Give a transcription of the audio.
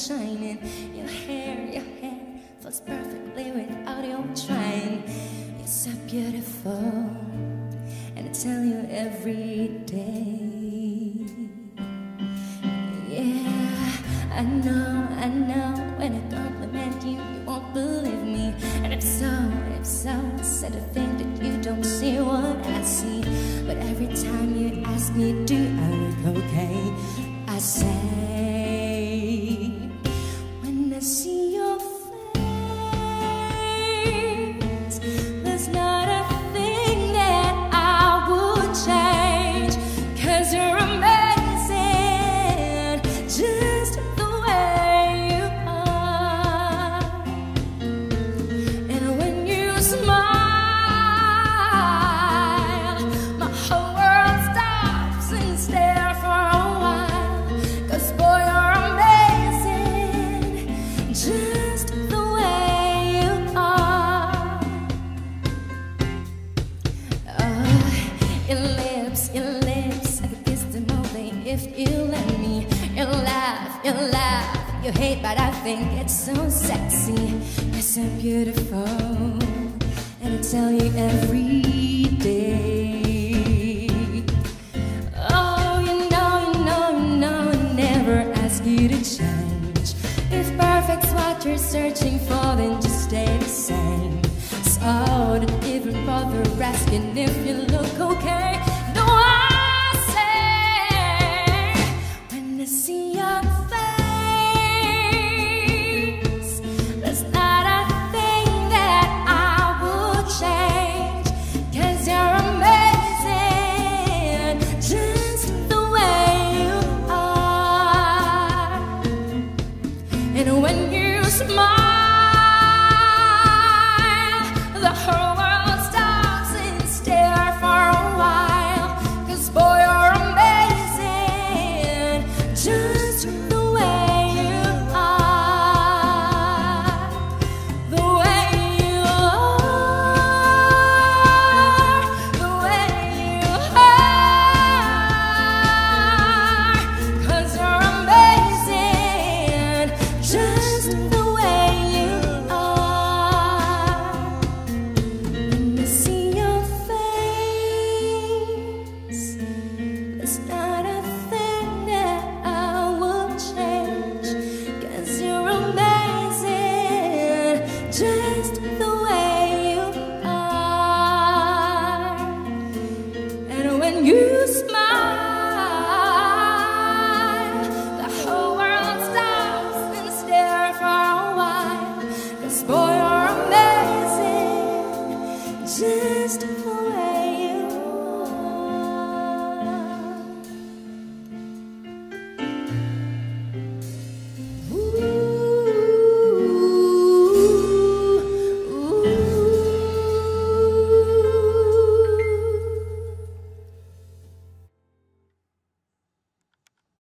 shining. Your hair flows perfectly without you trying. You're so beautiful, and I tell you every day. Yeah, I know, when I compliment you, you won't believe me. And if so, sad to think that you don't see what I see. But every time you ask me, do I look okay, I say, when I see your face, there's not a thing that I would change. 'Cause you're amazing, just the way you are. And when you smile, my whole world stops and stares for a while. 'Cause boy, you're amazing, just the way you are. Your lips, I could kiss them all day if you let me. You laugh, you hate, but I think it's so sexy. You're so beautiful, and I tell you every day. Oh, you know, I never ask you to change. If perfect's what you're searching for, then just stay the same. So don't even bother asking if you look okay. No, I say, when I see your face, there's not a thing that I would change. 'Cause you're amazing, just the way you are. And when you smile, the whole world stops and stares for a while. 'Cause boy, you're amazing, just the way you are. The way you are, the way you are. 'Cause you're amazing, just the way you are. When I see your face, there's not a thing that I would change. 'Cause you're amazing, just the way you are. And when you smile, the whole world stops and stares for a while. 'Cause boy, you're amazing, just the way